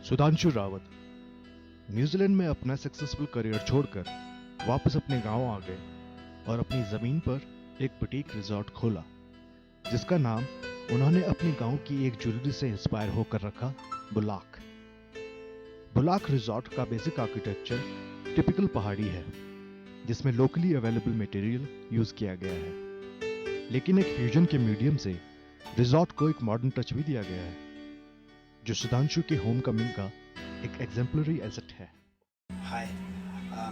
Sudhanshu Rawat New Zealand में अपना successful career छोड़कर वापस अपने गांव आ गए और अपनी जमीन पर एक बुटीक रिजॉर्ट खोला जिसका नाम उन्होंने अपने गांव की एक ज्वेलरी से इंस्पायर होकर रखा बुलाक। बुलाक रिजॉर्ट का बेसिक आर्किटेक्चर टिपिकल पहाड़ी है जिसमें लोकली अवेलेबल मटेरियल यूज किया गया है, लेकिन एक फ्यूजन के मीडियम से रिजॉर्ट को एक मॉडर्न टच भी दिया गया है जो सुधांशु के होम कमिंग का एक एग्जेम्पलरी एसेट है। हाय,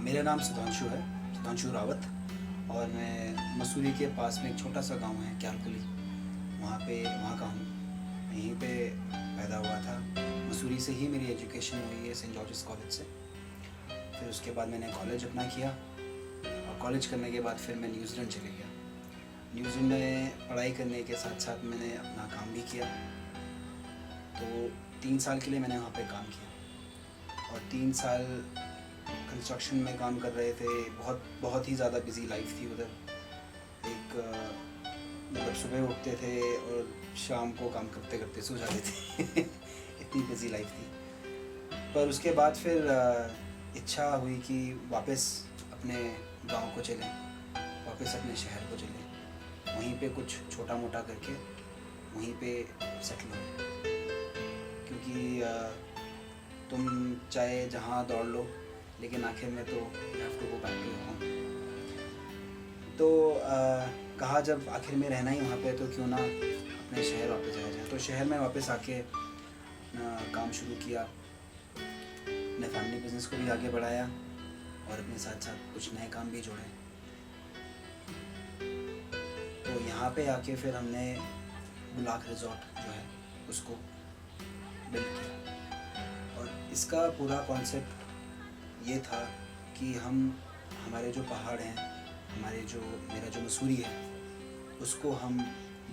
मेरा नाम सुधांशु है, सुधांशु रावत, और मैं मसूरी के पास में एक छोटा सा गांव है क्यालकुली, वहाँ का हूँ। यहीं पे पैदा हुआ था। मसूरी से ही मेरी एजुकेशन हुई है, सेंट जॉर्जेस कॉलेज से। फिर उसके बाद मैंने कॉलेज अपना किया और कॉलेज करने के बाद फिर मैं न्यूजीलैंड चले गया। न्यूजीलैंड में पढ़ाई करने के साथ साथ मैंने अपना काम भी किया। तो 3 साल के लिए मैंने वहाँ पे काम किया और 3 साल कंस्ट्रक्शन में काम कर रहे थे। बहुत ही ज़्यादा बिजी लाइफ थी उधर। मतलब सुबह उठते थे और शाम को काम करते करते सो जाते थे इतनी बिजी लाइफ थी। पर उसके बाद फिर इच्छा हुई कि वापस अपने गांव को चलें, वापस अपने शहर को चलें, वहीं पे कुछ छोटा मोटा करके वहीं पे सेटल हो। क्योंकि तुम चाहे जहाँ दौड़ लो लेकिन आखिर में तो you have to go back to home. तो कहा जब आखिर में रहना ही वहाँ पे तो क्यों ना अपने शहर वापस जाया जाए। तो शहर में वापस आके काम शुरू किया, अपने फैमिली बिजनेस को भी आगे बढ़ाया और अपने साथ साथ कुछ नए काम भी जोड़े। तो यहाँ पे आके फिर हमने बुलाक रिजॉर्ट जो है उसको बिल्ड किया। और इसका पूरा कॉन्सेप्ट ये था कि हमारे जो पहाड़ हैं, मेरा जो मसूरी है, उसको हम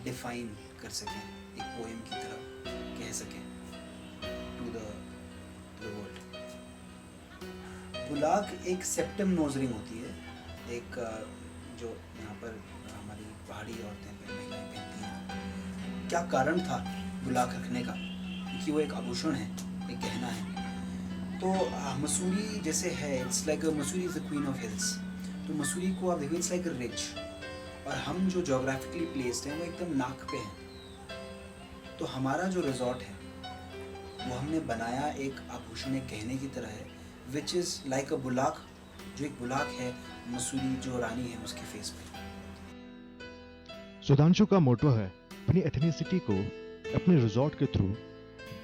डिफाइन कर सकें, एक पोएम की तरह कह सकें टू द वर्ल्ड। बुलाक एक सेप्टम नोज रिंग होती है, एक जो यहाँ पर हमारी पहाड़ी औरतें महिलाएं पहनती हैं। क्या कारण था बुलाक रखने का? क्योंकि वो एक आभूषण है, एक गहना है। तो मसूरी जैसे है, it's like Mussoorie is the queen of hills. तो मसूरी को आप देखो, इट्स लाइक रिच, और हम जो जोग्राफिकली प्लेस्ड हैं वो एकदम नाक पे हैं। तो हमारा जो रिजॉर्ट है वो हमने बनाया एक आभूषण, एक गहने की तरह है, विच इज़ लाइक अ बुलाक, जो एक बुलाक है मसूरी जो रानी है उसके फेस पे। सुधांशु का मोटो है अपनी एथनिसिटी को अपने रिजॉर्ट के थ्रू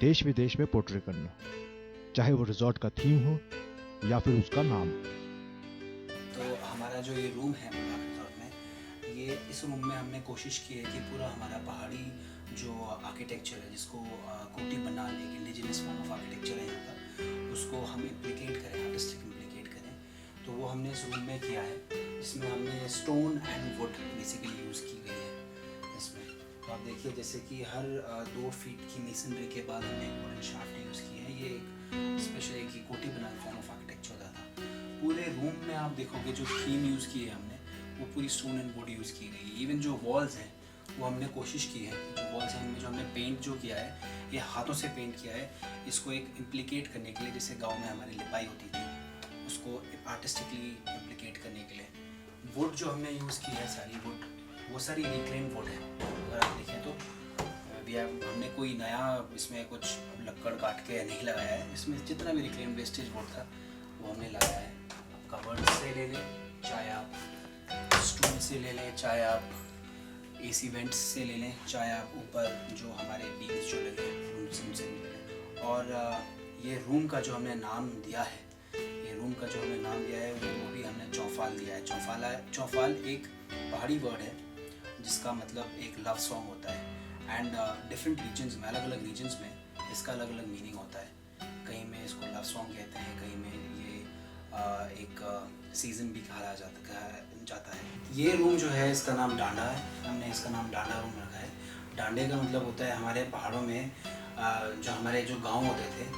देश विदेश में पोर्ट्रे करना, चाहे वो रिजॉर्ट का थीम हो या फिर उसका नाम। तो हमारा जो ये रूम है बुलाक रिजॉर्ट में, इस रूम में हमने कोशिश की है कि पूरा हमारा पहाड़ी जो आर्किटेक्चर है, जिसको कोटी बनाल एक इंडिजिनस फॉर्म ऑफ आर्किटेक्चर है यहाँ का, उसको हम इम्प्लीकेट करें, आर्टिस्टिक इम्प्लीकेट करें। तो वो हमने इस रूम में किया है, जिसमें हमने stone and would basically use की गई है इसमें। तो आप देखिए जैसे कि हर 2 फीट की मेसनरी के बाद हमने एक वुडन शाफ्ट यूज़ की है। ये एक स्पेशल एक कोटी बनाल फॉर्म ऑफ आर्किटेक्चर होता था। पूरे रूम में आप देखोगे जो थीम यूज़ की है हमने, वो पूरी स्टोन एंड वुड यूज़ की गई है। इवन जो वॉल्स हैं वो हमने कोशिश की है, जो वॉल्स हैं इनमें जो हमने पेंट जो किया है, ये हाथों से पेंट किया है, इसको एक इम्प्लीकेट करने के लिए, जैसे गांव में हमारी लिपाई होती थी, उसको आर्टिस्टिकली इम्प्लीकेट करने के लिए। वुड जो हमने यूज़ की है, सारी वुड, वो सारी रिक्लेम वुड है। अगर आप देखें तो हमने कोई नया इसमें कुछ लक्कड़ काट के नहीं लगाया है। इसमें जितना भी रिक्लेम वेस्टेज वुड था वो हमने लगाया है। कवर्ड से ले लें, चाहे आप स्टूल से ले लें, चाहे आप एसी वेंट्स से ले लें, चाहे आप ऊपर जो हमारे बीम्स जो लगे हैं उनसे ले लें। और ये रूम का जो हमने नाम दिया है, वो भी हमने चौफाल दिया है। चौफाल एक पहाड़ी वर्ड है जिसका मतलब एक लव सॉन्ग होता है। एंड डिफरेंट रीजन्स में, अलग अलग रीजन्स में इसका अलग अलग मीनिंग होता है। कहीं में इसको लव सॉन्ग कहते हैं, कहीं में ये एक सीज़न भी कहा जाता है। ये रूम जो है इसका नाम डांडा है। हमने इसका नाम डांडा रूम रखा है। डांडे का मतलब होता है, हमारे पहाड़ों में जो हमारे जो गांव होते थे,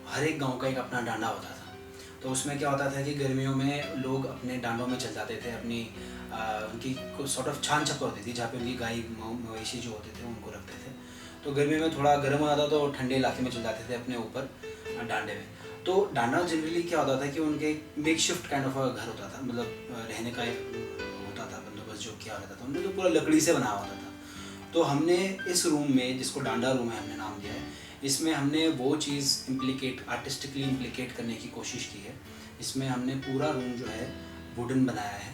हर एक गांव का एक अपना डांडा होता था। तो उसमें क्या होता था कि गर्मियों में लोग अपने डांडों में चल जाते थे, अपनी उनकी कुछ सॉर्ट ऑफ छान छप्पर होती थी जहाँ पे उनकी गाय मवेशी जो होते थे उनको रखते थे। तो गर्मी में थोड़ा गर्म हो जाता तो ठंडे इलाके में चल जाते थे अपने ऊपर डांडे में। तो डांडा जनरली क्या होता था कि उनके मेक शिफ्ट काइंड ऑफ घर होता था, मतलब रहने का एक होता था बंदोबस्त जो किया रहता था उनने, तो पूरा लकड़ी से बना होता था। तो हमने इस रूम में, जिसको डांडा रूम है हमने नाम दिया है, इसमें हमने वो चीज़ आर्टिस्टिकली इम्प्लीकेट करने की कोशिश की है। इसमें हमने पूरा रूम जो है वुडन बनाया है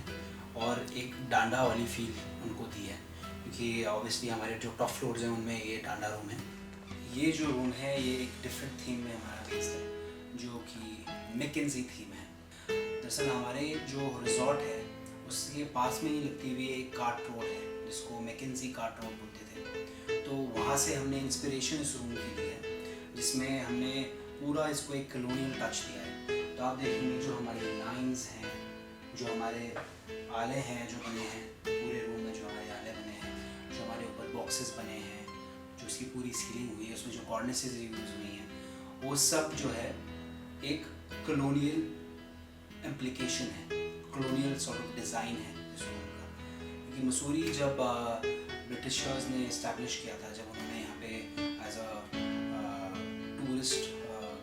और एक डांडा वाली फील उनको दी है, क्योंकि ऑब्वियसली हमारे जो टॉप फ्लोर्स हैं उनमें ये डांडा रूम है। ये जो रूम है ये एक डिफरेंट थीम में हमारा बेस्ड है, जो कि मैकेंजी थीम है। दरअसल हमारे जो रिजॉर्ट है उसके पास में ही लगती हुई एक कार्ट रोड है, जिसको मैकेंजी कार्ट रोड बोलते थे। तो वहाँ से हमने इंस्पिरेशन इस रूम की ली है, जिसमें हमने पूरा इसको एक कॉलोनियल टच दिया है। तो आप देखेंगे जो हमारी लाइंस हैं, जो हमारे आले हैं जो बने हैं पूरे रूम में, जो हमारे आले बने हैं, जो हमारे ऊपर बॉक्सेस बने हैं, जो उसकी पूरी सीलिंग हुई है, उसमें जो कॉर्निसेस यूज़ हुई हैं, वो सब जो है एक कॉलोनियल इम्प्लीकेशन है, कॉलोनियल सॉर्ट ऑफ डिज़ाइन है इस रूम का। क्योंकि मसूरी जब ब्रिटिशर्स ने इस्टेब्लिश किया था, जब उन्होंने यहाँ पे as a tourist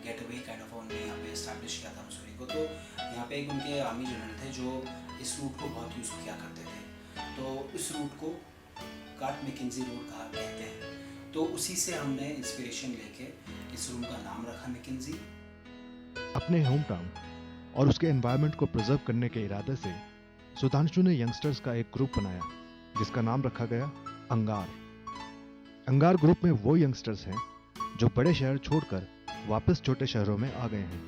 get away kind of उन्होंने यहाँ पे इस्टेब्लिश किया था मसूरी को, तो यहाँ पे एक उनके आर्मी जनरल थे जो इस रूट को बहुत यूज़ किया करते थे। तो इस रूट को कार्ट मैकेंजी रोड कहा कहते हैं। तो उसी से हमने इंस्पिरेशन लेके इस रूम का नाम रखा मैकेंजी। अपने होम टाउन और उसके एनवायरनमेंट को प्रिजर्व करने के इरादे से सुधांशु ने यंगस्टर्स का एक ग्रुप बनाया, जिसका नाम रखा गया अंगार। अंगार ग्रुप में वो यंगस्टर्स हैं जो बड़े शहर छोड़कर वापस छोटे शहरों में आ गए हैं।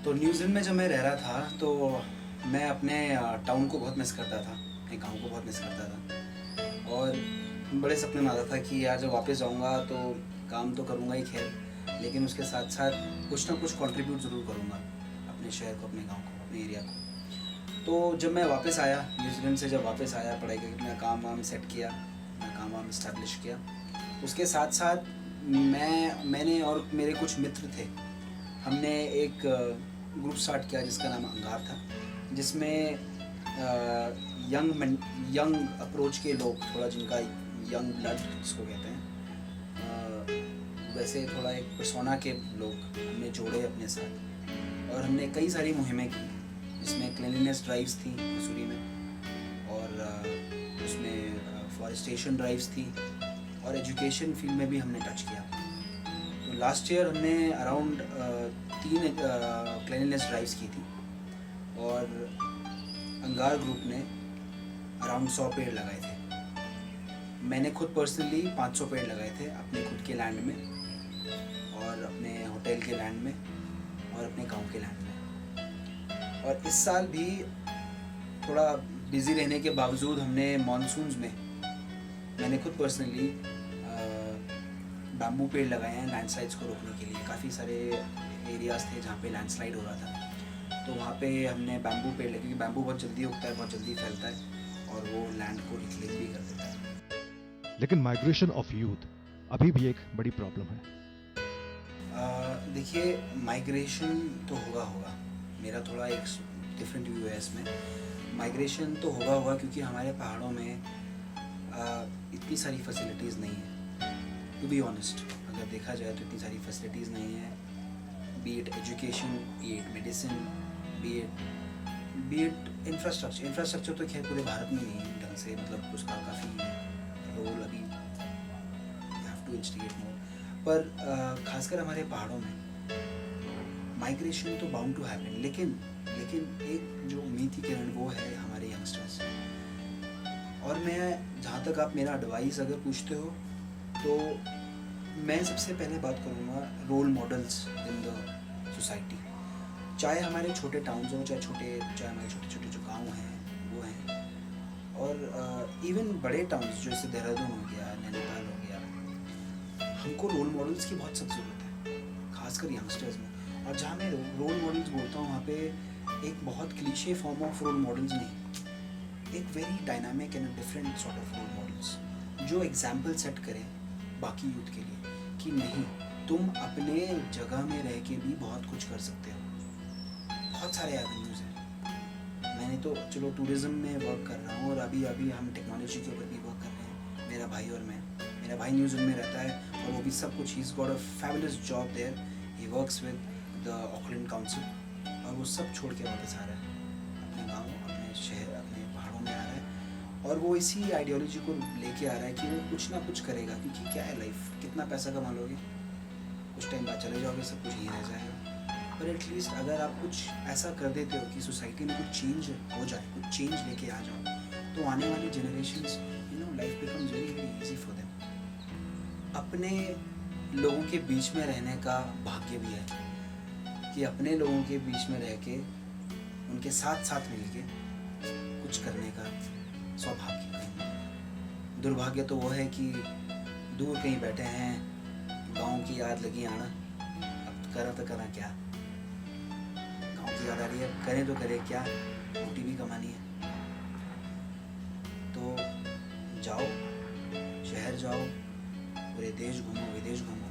तो न्यूजीलैंड में जब मैं रह रहा था तो मैं अपने टाउन को बहुत मिस करता था, अपने गांव को बहुत मिस करता था, और बड़े सपने में आता था कि यार जब वापस जाऊंगा तो काम तो करूंगा ही खैर, लेकिन उसके साथ साथ कुछ ना कुछ कंट्रीब्यूट ज़रूर करूंगा अपने शहर को, अपने गांव को, अपने एरिया को। तो जब मैं वापस आया न्यूजीलैंड से, जब वापस आया पढ़ाई करके, अपना काम वाम सेट किया, अपना काम वाम इस्टेब्लिश किया, उसके साथ साथ मैंने और मेरे कुछ मित्र थे, हमने एक ग्रुप स्टार्ट किया जिसका नाम अंगार था, जिसमें यंग अप्रोच के लोग, थोड़ा जिनका यंग ब्लड जिसको कहते हैं, वैसे थोड़ा एक पर्सोना के लोग हमने जोड़े अपने साथ, और हमने कई सारी मुहिमें की, जिसमें क्लीनलीनेस ड्राइव्स थी मसूरी में, और उसमें फॉरेस्टेशन ड्राइव्स थी, और एजुकेशन फील्ड में भी हमने टच किया। तो लास्ट ईयर हमने अराउंड 3 क्लीनलीनेस ड्राइव्स की थी, और अंगार ग्रुप ने अराउंड 100 पेड़ लगाए थे। मैंने खुद पर्सनली 500 पेड़ लगाए थे अपने खुद के लैंड में, और अपने होटल के लैंड में, और अपने गांव के लैंड में। और इस साल भी थोड़ा बिजी रहने के बावजूद हमने मॉनसून्स में, मैंने खुद पर्सनली बैम्बू पेड़ लगाए हैं लैंडस्लाइड्स को रोकने के लिए। काफ़ी सारे एरियाज़ थे जहाँ पे लैंडस्लाइड हो रहा था, तो वहाँ पे हमने बैम्बू पेड़ लगे, क्योंकि बैम्बू बहुत जल्दी उगता है, बहुत जल्दी फैलता है, और वो लैंड को रिक्लेम भी कर देता है। लेकिन माइग्रेशन ऑफ यूथ अभी भी एक बड़ी प्रॉब्लम है। देखिए, माइग्रेशन तो होगा, मेरा थोड़ा एक डिफरेंट व्यू है इसमें। माइग्रेशन तो होगा क्योंकि हमारे पहाड़ों में इतनी सारी फैसिलिटीज़ नहीं है। टू बी ऑनेस्ट, अगर देखा जाए तो इतनी सारी फैसिलिटीज़ नहीं है, B it education, B it medicine, B it infrastructure तो खैर पूरे भारत में नहीं है ढंग से, मतलब उसका काफ़ी रोल अभी हैव टू इंस्टिगेट मोर। पर खासकर हमारे पहाड़ों में माइग्रेशन तो बाउंड टू हैपन, लेकिन एक जो उम्मीद की किरण वो है हमारे यंगस्टर्स। और मैं, जहाँ तक आप मेरा एडवाइस अगर पूछते हो, तो मैं सबसे पहले बात करूँगा role models in the society. चाहे हमारे छोटे टाउन्स हो, चाहे हमारे छोटे छोटे जो गाँव हैं वो हैं, और इवन बड़े टाउन्स जो जैसे देहरादून हो गया, नैनीताल हो गया, हमको रोल मॉडल्स की बहुत सख्त ज़रूरत है, खासकर यंगस्टर्स में। और जहाँ मैं रोल मॉडल्स बोलता हूँ, वहाँ पे एक बहुत cliche form of role models नहीं, एक very dynamic and different sort of role models, जो एग्जाम्पल सेट करें बाकी यूथ के लिए कि नहीं, तुम अपने जगह में रह के भी बहुत कुछ कर सकते हो। बहुत सारे एवेन्यूज़ हैं। मैंने तो चलो टूरिज़्म में वर्क कर रहा हूँ, और अभी हम टेक्नोलॉजी के ऊपर भी वर्क कर रहे हैं, मेरा भाई और मैं। मेरा भाई न्यूजीलैंड में रहता है और वो भी सब कुछ, he is got a fabulous job there, he works with the Auckland council, और वो सब छोड़ के वापस आ रहा है अपने गाँव, अपने शहर, अपने पहाड़ों में आ रहा है, और वो इसी आइडियोलॉजी को लेके आ रहा है कि वो कुछ ना कुछ करेगा, क्योंकि क्या है लाइफ, कितना पैसा कमा लोगे, कुछ टाइम बाद चले जाओगे, सब कुछ यहीं रह जाएगा। पर एटलीस्ट अगर आप कुछ ऐसा कर देते हो कि सोसाइटी में कुछ चेंज हो जाए, कुछ चेंज लेके आ जाओ, तो आने वाली generations, you know, life becomes very very easy for them. अपने लोगों के बीच में रहने का भाग्य भी है कि अपने लोगों के बीच में रह के उनके साथ साथ मिल के कुछ करने का सौभाग्य कहीं। दुर्भाग्य तो वो है कि दूर कहीं बैठे हैं, गाँव की याद लगी आना, अब करा तो करा क्या, गाँव की याद आ रही है, करें तो करें क्या, रोटी भी कमानी है। तो जाओ, शहर जाओ, पूरे देश घूमो, विदेश घूमो,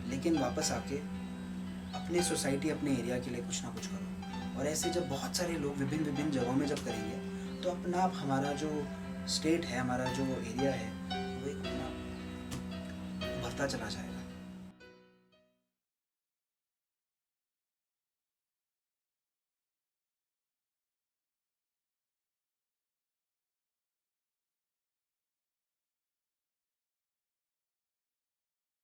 लेकिन वापस आके अपने सोसाइटी, अपने एरिया के लिए कुछ ना कुछ करो। और ऐसे जब बहुत सारे लोग विभिन्न विभिन्न जगहों में जब करेंगे, तो अपना आप हमारा जो स्टेट है, हमारा जो एरिया है, वो एक अपना उभरता चला जाएगा।